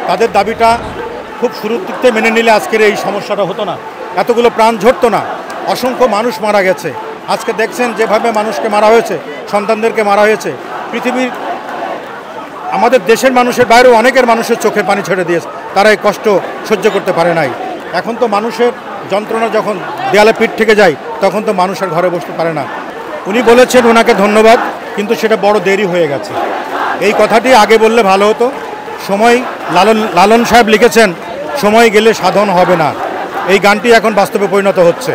তাদের দাবিটা খুব শুরুর দিকে মেনে নিলে আজকের এই সমস্যাটা হতো না, এতগুলো প্রাণ ঝরতো না, অসংখ্য মানুষ মারা গেছে। আজকে দেখছেন যেভাবে মানুষকে মারা হয়েছে, সন্তানদেরকে মারা হয়েছে, পৃথিবীর আমাদের দেশের মানুষের বাইরেও অনেকের মানুষের চোখে পানি ছেড়ে দিয়েছে, তারা এই কষ্ট সহ্য করতে পারে নাই। এখন তো মানুষের যন্ত্রণা যখন দেয়ালে পিঠ থেকে যায় তখন তো মানুষের ঘরে বসতে পারে না। উনি বলেছেন ওনাকে ধন্যবাদ, কিন্তু সেটা বড় দেরি হয়ে গেছে। এই কথাটি আগে বললে ভালো হতো। সময় লালন সাহেব লিখেছেন, সময় গেলে সাধন হবে না। এই গানটি এখন বাস্তবে পরিণত হচ্ছে।